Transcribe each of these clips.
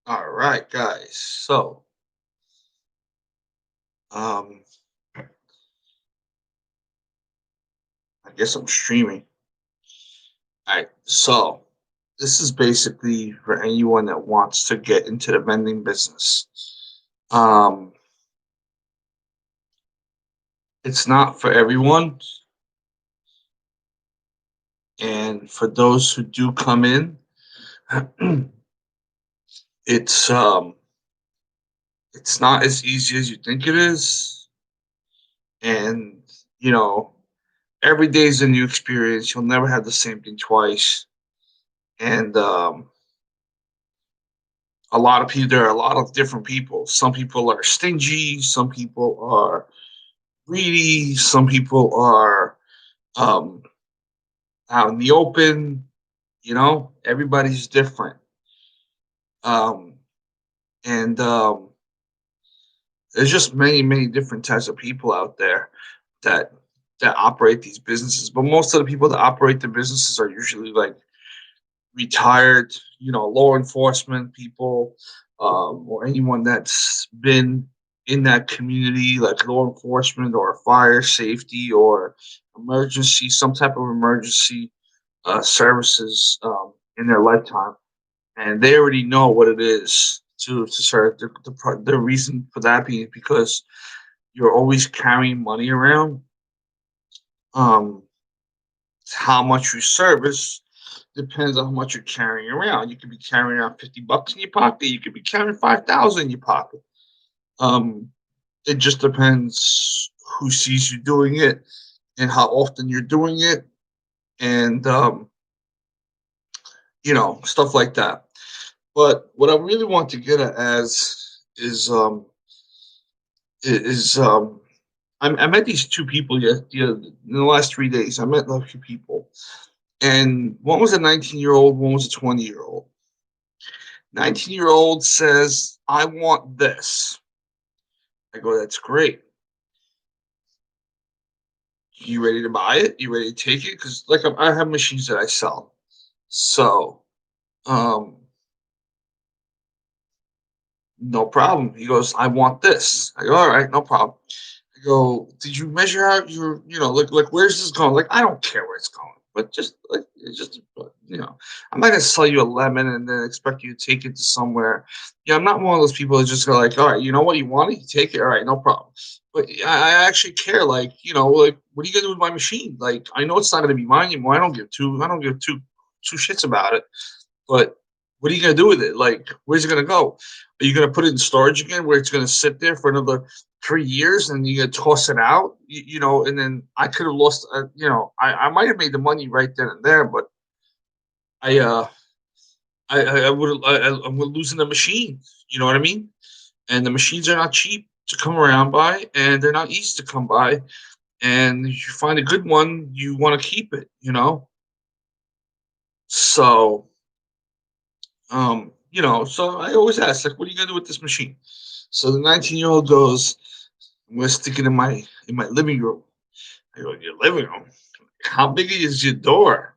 All right, guys. Um, I guess I'm streaming. All right. This is basically for anyone that wants to get into the vending business. Um, it's not for everyone, and for those who do come in, it's um, it's not as easy as you think it is, and you know, every day is a new experience. You'll never have the same thing twice, and a lot of people there are a lot of different people. Some people are stingy, some people are greedy, some people are um out in the open. Everybody's different. um and there's just many different types of people out there that operate these businesses, but most of the people that operate the businesses are usually like retired, law enforcement people, or anyone that's been in that community, like law enforcement or fire safety or emergency, some type of emergency services in their lifetime, and they already know what it is to serve. The reason for that being because you're always carrying money around. Um, how much you service depends on how much you're carrying around. You could be carrying around $50 in your pocket. You could be carrying 5,000 in your pocket. Um, it just depends who sees you doing it and how often you're doing it, and stuff like that. But what I really want to get at as is I met these two people in the last 3 days. I met a few people, and one was a 19-year old, one was a 20-year-old. 19-year-old says, "I want this." I go, "That's great. You ready to buy it? You ready to take it?" Because like I have machines that I sell. So, um, no problem. He goes, "I want this." I go, "All right, no problem." I go, "Did you measure out like where's this going?" Like, I don't care where it's going, but just like it's just I'm not gonna sell you a lemon and then expect you to take it to somewhere. Yeah, I'm not one of those people that just go like, "All right, you know what you want it, you take it, all right, no problem." But I actually care, like, like, what are you gonna do with my machine? Like, I know it's not gonna be mine anymore. I don't give two shits about it. But what are you gonna do with it? Like, where's it gonna go? Are you gonna put it in storage again, where it's gonna sit there for another 3 years, and you're gonna toss it out? And then I could have lost. I might have made the money right then and there, but I I would I'm losing the machine. You know what I mean? And the machines are not cheap to come around by, and they're not easy to come by. And if you find a good one, you want to keep it. So so I always ask, like, what are you gonna do with this machine? So the 19-year-old goes, "I'm gonna stick it in my living room." I go, "Your living room? How big is your door?"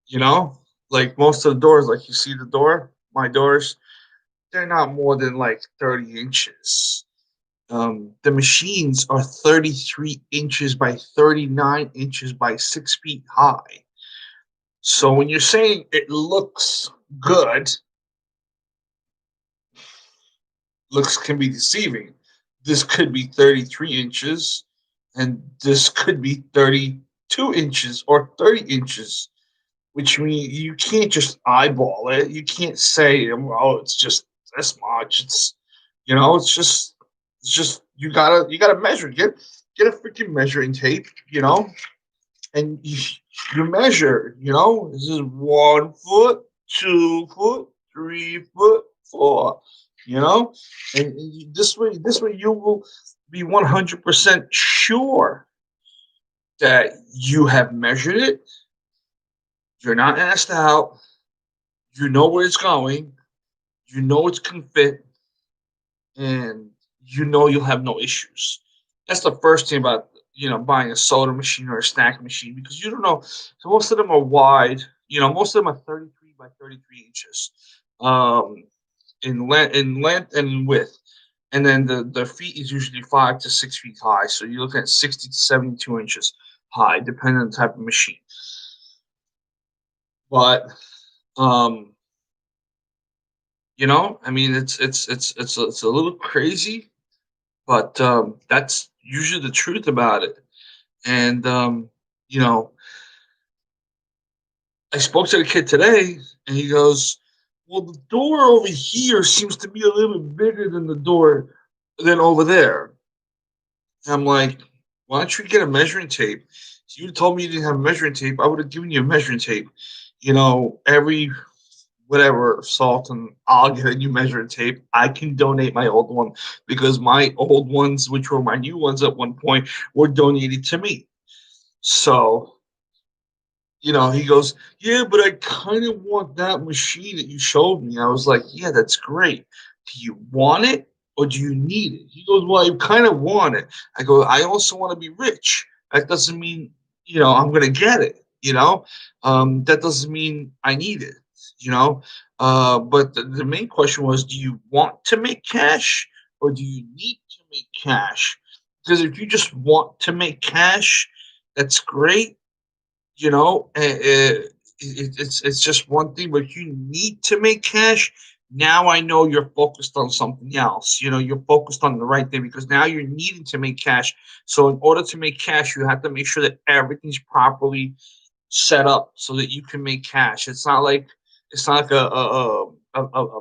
You know? Like most of the doors, like you see the door, my doors, they're not more than like 30 inches. The machines are 33 inches by 39 inches by 6 feet high. So when you're saying it looks good, looks can be deceiving. This could be 33 inches, and this could be 32 inches or 30 inches, which means you can't just eyeball it. You can't say, "Oh, it's just this much." It's just you gotta measure. Get a freaking measuring tape, and you measure. This is 1 foot, 2 foot, 3 foot, four. You know, and this way you will be 100% sure that you have measured it. You're not asked out. You know where it's going. You know it can fit, and you'll have no issues. That's the first thing about buying a soda machine or a snack machine, because you don't know. So most of them are wide. Most of them are 33 by 33 inches. Um, in length and in width. And then the feet is usually 5 to 6 feet high. So you're looking at 60 to 72 inches high, depending on the type of machine. But um, I mean, it's a little crazy, but that's usually the truth about it. And you know, I spoke to the kid today, and he goes, "Well, the door over here seems to be a little bit bigger than the door than over there." And I'm like, "Why don't you get a measuring tape? If you told me you didn't have a measuring tape, I would have given you a measuring tape. Every whatever salt, and I'll get a new measuring tape. I can donate my old one because my old ones, which were my new ones at one point, were donated to me." So he goes, "Yeah, but I kind of want that machine that you showed me." I was like, "Yeah, that's great. Do you want it or do you need it?" He goes, "Well, I kind of want it." I go, "I also want to be rich. That doesn't mean, I'm going to get it, that doesn't mean I need it, you know? But the main question was, do you want to make cash or do you need to make cash? Because if you just want to make cash, that's great, it's just one thing, but you need to make cash. Now I know you're focused on something else. You're focused on the right thing because now you're needing to make cash. So in order to make cash, you have to make sure that everything's properly set up so that you can make cash. It's not like a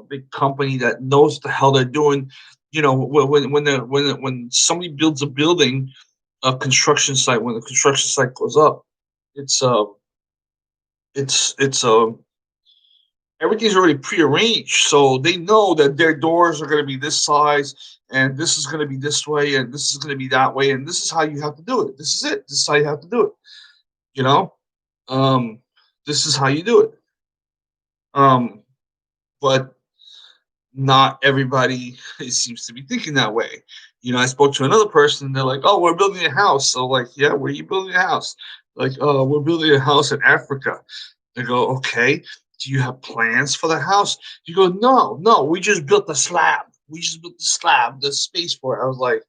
big company that knows what the hell they're doing. When somebody builds a building, a construction site, when the construction site goes up, it's everything's already prearranged, so they know that their doors are going to be this size, and this is going to be this way, and this is going to be that way, and this is how you have to do it. This is it. This is how you have to do it. You know, um, this is how you do it. Um, but not everybody seems to be thinking that way. I spoke to another person, and they're like, "Oh, we're building a house." So, like, yeah, where are you building a house? Like, we're building a house in Africa. I go, "Okay. Do you have plans for the house?" You go, "No, no, we just built the slab. We just built the slab, the space for it." I was like,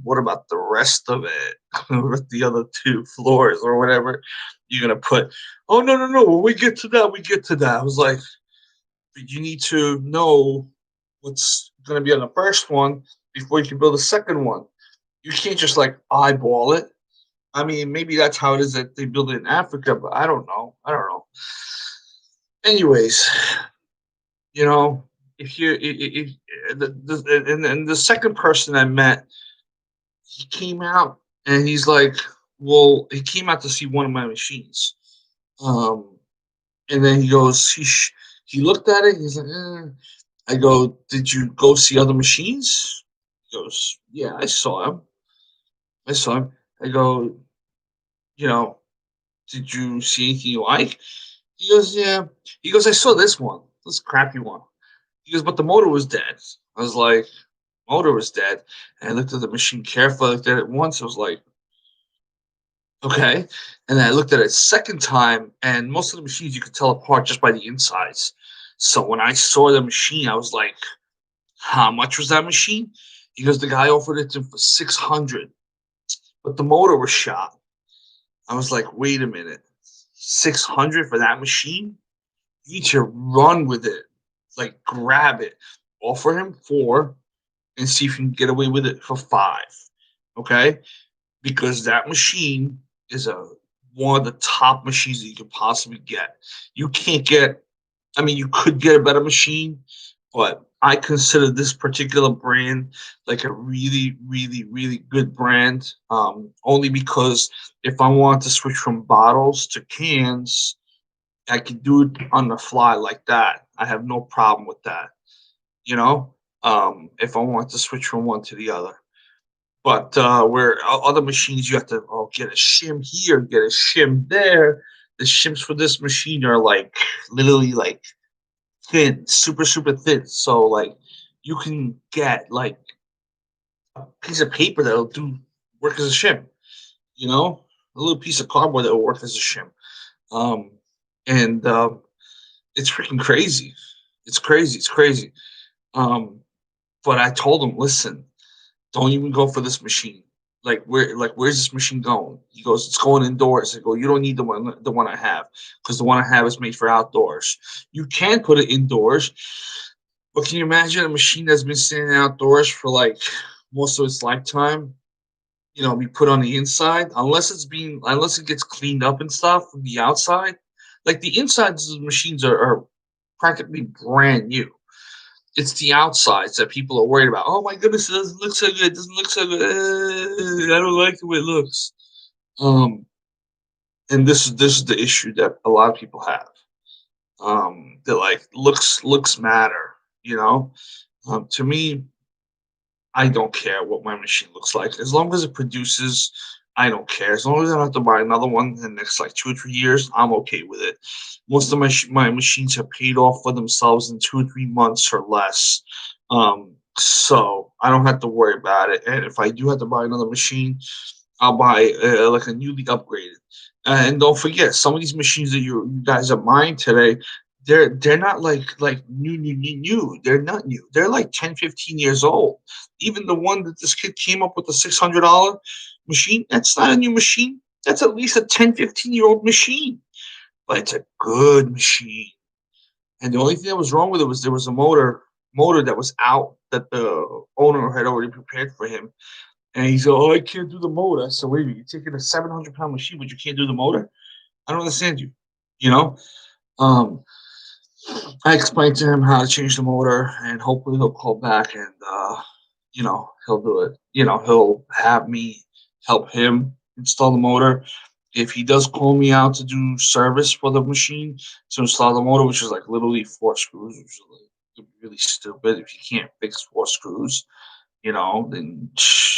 what about the rest of it? With the other two floors or whatever you're gonna put? Oh, no, no, no. When we get to that, we get to that. I was like, but you need to know what's gonna be on the first one before you can build a second one. You can't just like eyeball it. I mean, maybe that's how it is that they build it in Africa, but I don't know. I don't know. Anyways, you know, if you if and the second person I met, he came out and he's like, well, he came out to see one of my machines, um, and then he looked at it. He's like, I go, did you go see other machines? He goes, yeah, I saw him. I saw him. I go, you know, did you see anything you like? He goes, yeah. He goes, I saw this crappy one. He goes, but the motor was dead. I was like, motor was dead. And I looked at the machine carefully. I looked at it once. I was like, okay. And then I looked at it a second time, and most of the machines you could tell apart just by the insides. So when I saw the machine, I was like, how much was that machine? He goes, the guy offered it to him for 600, but the motor was shot. I was like, wait a minute, 600 for that machine? You need to run with it, like grab it, offer him four, and see if you can get away with it for five. Okay, because that machine is a one of the top machines that you could possibly get. You can't get. I mean, you could get a better machine, but I consider this particular brand like a really, really, really good brand. Only because if I want to switch from bottles to cans, I can do it on the fly like that. I have no problem with that. You know, if I want to switch from one to the other. But where other machines, you have to get a shim here, get a shim there. The shims for this machine are like literally like thin, super, super thin. So like you can get like a piece of paper that'll do work as a shim, you know, a little piece of cardboard that'll work as a shim. Um, and It's freaking crazy. It's crazy. It's crazy. Um, but I told him, listen, don't even go for this machine. Where's this machine going? He goes, it's going indoors. I go, you don't need the one I have, because the one I have is made for outdoors. You can put it indoors, but can you imagine a machine that's been standing outdoors for like most of its lifetime? Be put on the inside, unless it gets cleaned up and stuff from the outside. Like the insides of the machines are practically brand new. It's the outsides that people are worried about. Oh my goodness, it doesn't look so good. It doesn't look so good. I don't like the way it looks. Um, and this is the issue that a lot of people have. They're like, looks matter. You know, to me, I don't care what my machine looks like. As long as it produces, I don't care. As long as I don't have to buy another one in the next like 2 or 3 years, I'm okay with it. Most of my machines have paid off for themselves in 2 or 3 months or less. So I don't have to worry about it. And if I do have to buy another machine, I'll buy like a newly upgraded. And don't forget, some of these machines that you guys are buying today, they're not like new. They're not new. They're like 10, 15 years old. Even the one that this kid came up with, the $600 machine, that's not a new machine. That's at least a 10, 15-year-old machine, but it's a good machine. And the only thing that was wrong with it was there was a motor that was out that the owner had already prepared for him. And he said, "Oh, I can't do the motor." I said, "Wait a minute, you're taking a 700-pound machine, but you can't do the motor? I don't understand you." You know? Um, I explained to him how to change the motor, and hopefully he'll call back and, he'll do it. He'll have me help him install the motor. If he does call me out to do service for the machine to install the motor, which is like literally four screws, which is like really stupid. If you can't fix four screws, then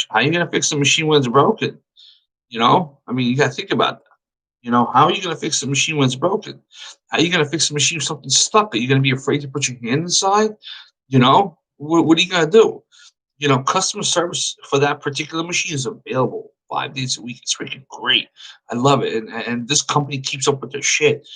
how are you gonna fix the machine when it's broken? I mean, you gotta think about that. How are you gonna fix the machine when it's broken? How are you gonna fix the machine if something's stuck? Are you gonna be afraid to put your hand inside? What are you gonna do? Customer service for that particular machine is available 5 days a week. It's freaking great. I love it, and this company keeps up with their shit.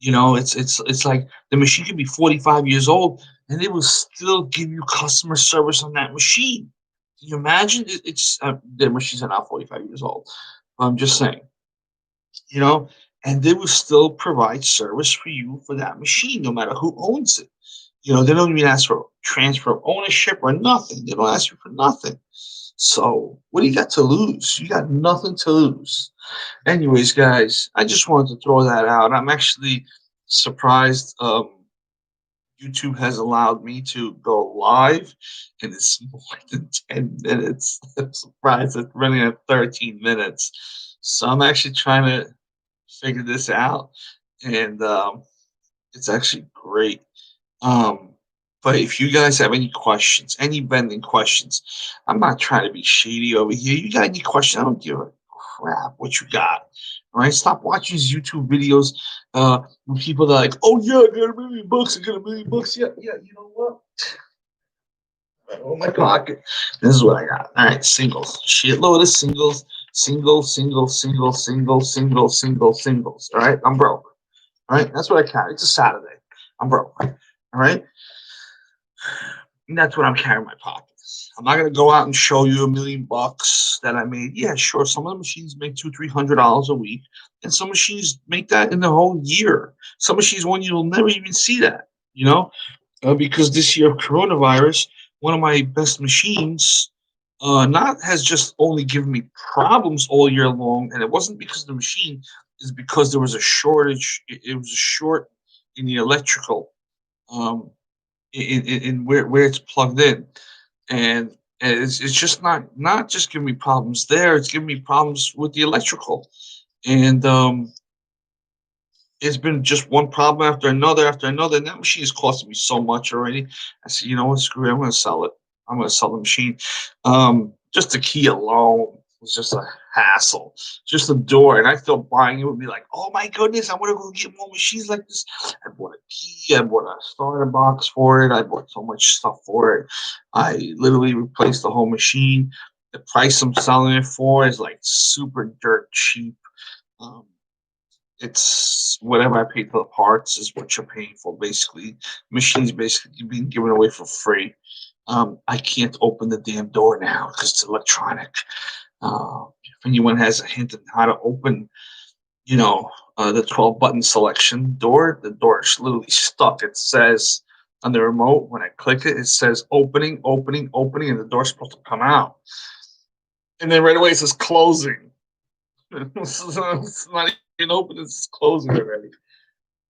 It's like the machine could be 45 years old, and they will still give you customer service on that machine. Can you imagine? It's their machines are not 45 years old. I'm just saying, you know, and they will still provide service for you for that machine, no matter who owns it. They don't even ask for transfer of ownership or nothing. They don't ask you for nothing. So what do you got to lose? You got nothing to lose. Anyways, guys, I just wanted to throw that out. I'm actually surprised. YouTube has allowed me to go live, and it's more than 10 minutes. I'm surprised it's running at 13 minutes. So I'm actually trying to figure this out, and it's actually great. Um, but if you guys have any questions, any vending questions, I'm not trying to be shady over here. You got any questions? I don't give a crap what you got. All right, stop watching these YouTube videos with people that are like, "Oh yeah, I got $1 million. I got $1 million." Yeah, yeah. You know what? Oh my pocket. This is what I got. All right, singles. Shitload of singles. Singles. All right, I'm broke. All right, that's what I count. It's a Saturday. I'm broke. All right, and that's what I'm carrying in my pockets. I'm not gonna go out and show you $1 million that I made. Yeah, sure. Some of the machines make $200-300 a week, and some machines make that in the whole year. Some machines, one you'll never even see that. Because this year of coronavirus, one of my best machines, not has just only given me problems all year long, and it wasn't because of the machine, is because there was a shortage. It was a short in the electrical, um, in where it's plugged in, and it's just not just giving me problems there. It's giving me problems with the electrical, and it's been just one problem after another, and that machine is costing me so much already. I said, you know what, screw it, I'm gonna sell it. I'm gonna sell the machine. Just the key alone was just a hassle. Just the door, and I thought buying it would be like, oh my goodness, I want to go get more machines like this. I bought a key, I bought a starter box for it, I bought so much stuff for it. I literally replaced the whole machine. The price I'm selling it for is like super dirt cheap. Um, It's whatever I paid for the parts is what you're paying for. Basically, machines basically being given away for free. I can't open the damn door now because it's electronic. If anyone has a hint on how to open, you know, the 12 button selection door, the door is literally stuck. It says on the remote when I click it, it says opening, opening, opening, and the door's supposed to come out. And then right away it says closing. It's not even open, it's closing already.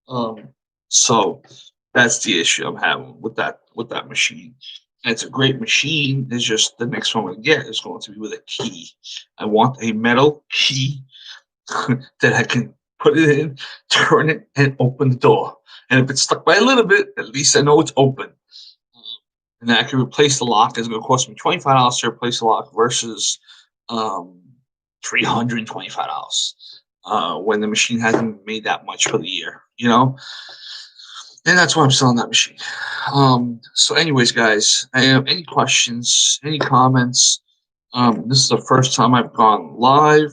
Um, so that's the issue I'm having with that machine. And it's a great machine. It's just the next one we get is going to be with a key. I want a metal key that I can put it in, turn it, and open the door. And if it's stuck by a little bit, at least I know it's open. And then I can replace the lock. It's going to cost me $25 to replace the lock versus um, $325 when the machine hasn't made that much for the year, you know? And that's why I'm selling that machine. So, anyways, guys, I have any questions, any comments? This is the first time I've gone live.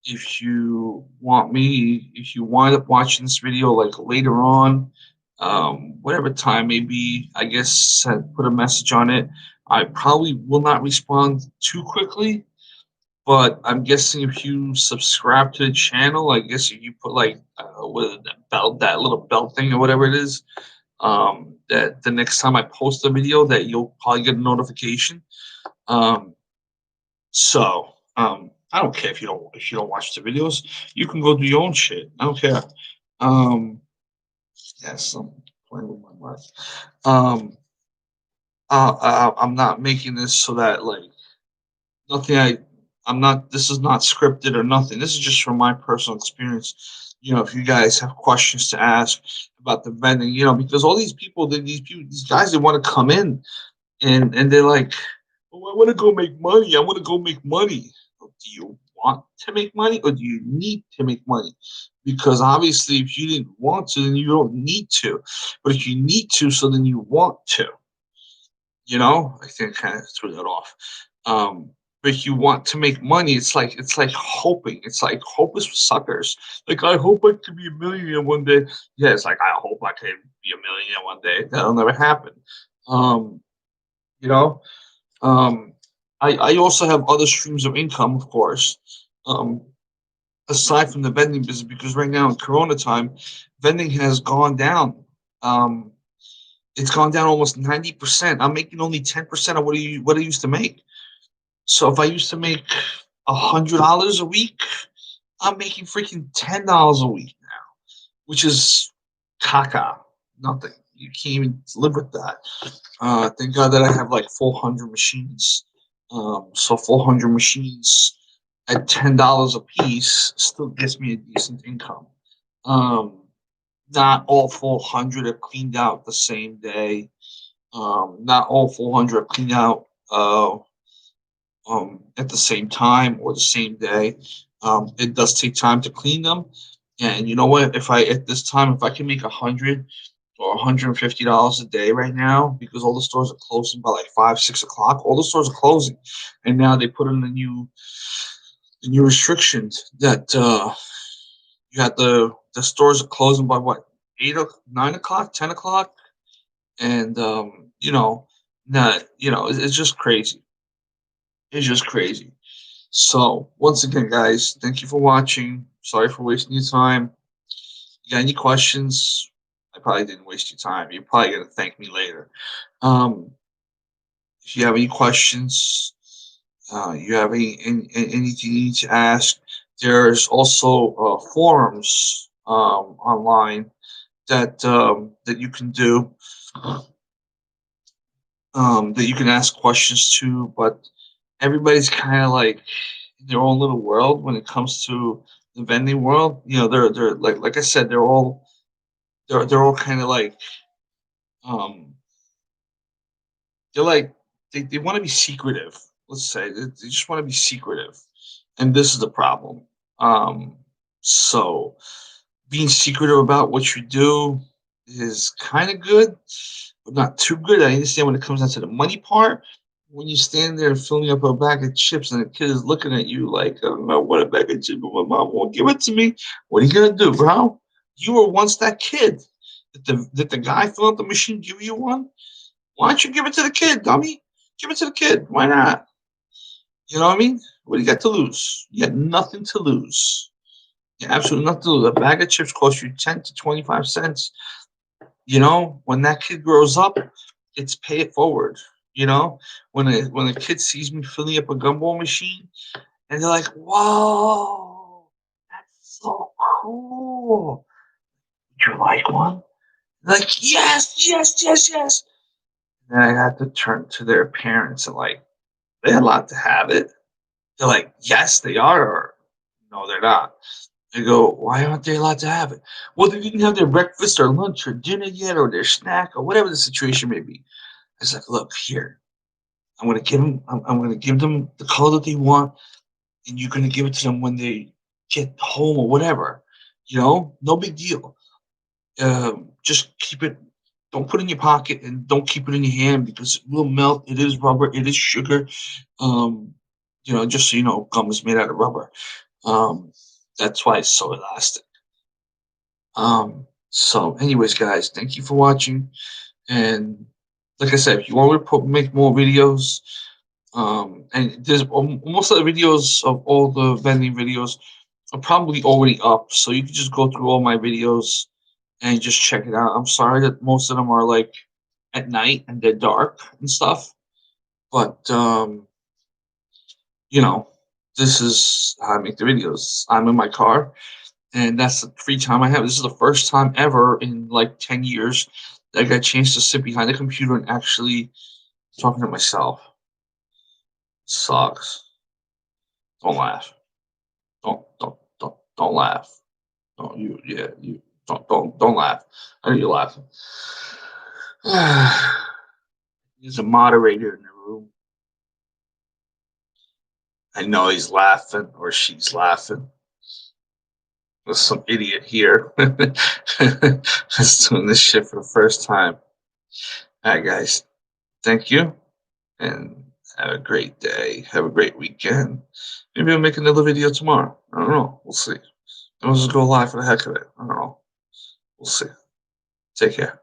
If you wind up watching this video like later on, whatever time maybe, I guess put a message on it. I probably will not respond too quickly, but I'm guessing if you subscribe to the channel, I guess if you put like what is it, that little bell thing or whatever it is, that the next time I post a video, that you'll probably get a notification. Um, I don't care if you don't watch the videos. You can go do your own shit. I don't care. Um, yes, I'm playing with my mic. Um, I'm not making this so that like nothing. I'm not. This is not scripted or nothing. This is just from my personal experience. If you guys have questions to ask about the vending, because all these people, these guys, they want to come in and they're like, "Oh, I want to go make money. I want to go make money." Do you want to make money or do you need to make money? Because obviously, if you didn't want to, then you don't need to. But if you need to, so then you want to. I think I kind of threw that off. Um, but if you want to make money, it's like hoping. It's like hope is for suckers. Like I hope I could be a millionaire one day. Yeah, it's like I hope I could be a millionaire one day. That'll never happen. Um, you know, um, I also have other streams of income, of course, um, aside from the vending business, because right now in Corona time, vending has gone down. Um, it's gone down almost 90%. I'm making only 10% of what I used to make. So if I used to make $100 a week, I'm making freaking $10 a week now, which is caca, nothing. You can't even live with that. Thank God that I have like 400 machines. So 400 machines at $10 a piece still gets me a decent income. Um, Not all 400 are cleaned out the same day. Not all 400 are cleaned out at the same time or the same day. It does take time to clean them. And you know what? If I can make 100 or $150 a day right now, because all the stores are closing by like 5, 6 o'clock. All the stores are closing, and now they put in the new restrictions that you had the stores are closing by what 9 o'clock, 10 o'clock, and it's just crazy. It's just crazy. So once again, guys, thank you for watching. Sorry for wasting your time. You got any questions? I probably didn't waste your time. You're probably gonna thank me later. Um, if you have any questions, you have anything you need to ask, there's also forums online that you can do, that you can ask questions to. But everybody's kind of like in their own little world when it comes to the vending world. They're like I said, they're all kind of like um, they're like they want to be secretive. Let's say they just want to be secretive, and this is the problem. Um, so being secretive about what you do is kind of good, but not too good. I understand when it comes down to the money part. when you stand there filling up a bag of chips and the kid is looking at you like, I don't know what a bag of chips, but my mom won't give it to me. What are you gonna do, bro? You were once that kid. Did the guy fill up the machine give you one? Why don't you give it to the kid, dummy? Give it to the kid. Why not? You know what I mean? What do you got to lose? You got nothing to lose. Yeah, absolutely nothing to lose. A bag of chips costs you 10 to 25 cents. When that kid grows up, it's pay it forward. When a kid sees me filling up a gumball machine and they're like, "Whoa, that's so cool. Would you like one?" Like, yes, yes, yes, yes. And I had to turn to their parents and like, they're allowed to have it. They're like, yes, they are, or no, they're not. They go, why aren't they allowed to have it? Well, they didn't have their breakfast or lunch or dinner yet, or their snack, or whatever the situation may be. It's like, look here, I'm gonna give them the color that they want, and you're gonna give it to them when they get home or whatever. No big deal. Just keep it. Don't put it in your pocket and don't keep it in your hand because it will melt. It is rubber. It is sugar. Um, just so you know, gum is made out of rubber. Um, that's why it's so elastic. So, anyways, guys, thank you for watching. And like I said, if you want me to make more videos, and there's most of the videos of all the vending videos are probably already up, so you can just go through all my videos and just check it out. I'm sorry that most of them are like at night and they're dark and stuff, but you know, this is how I make the videos. I'm in my car, and that's the free time I have. This is the first time ever in like 10 years that I got a chance to sit behind a computer and actually talking to myself. Sucks. Don't laugh. Don't laugh. Don't you? Yeah, you don't laugh. I know you're laughing. He's a moderator in the room. I know he's laughing or she's laughing. There's some idiot here that's doing this shit for the first time. All right, guys. Thank you, and have a great day. Have a great weekend. Maybe I'll make another video tomorrow. I don't know. We'll see. I'll just go live for the heck of it. I don't know. We'll see. Take care.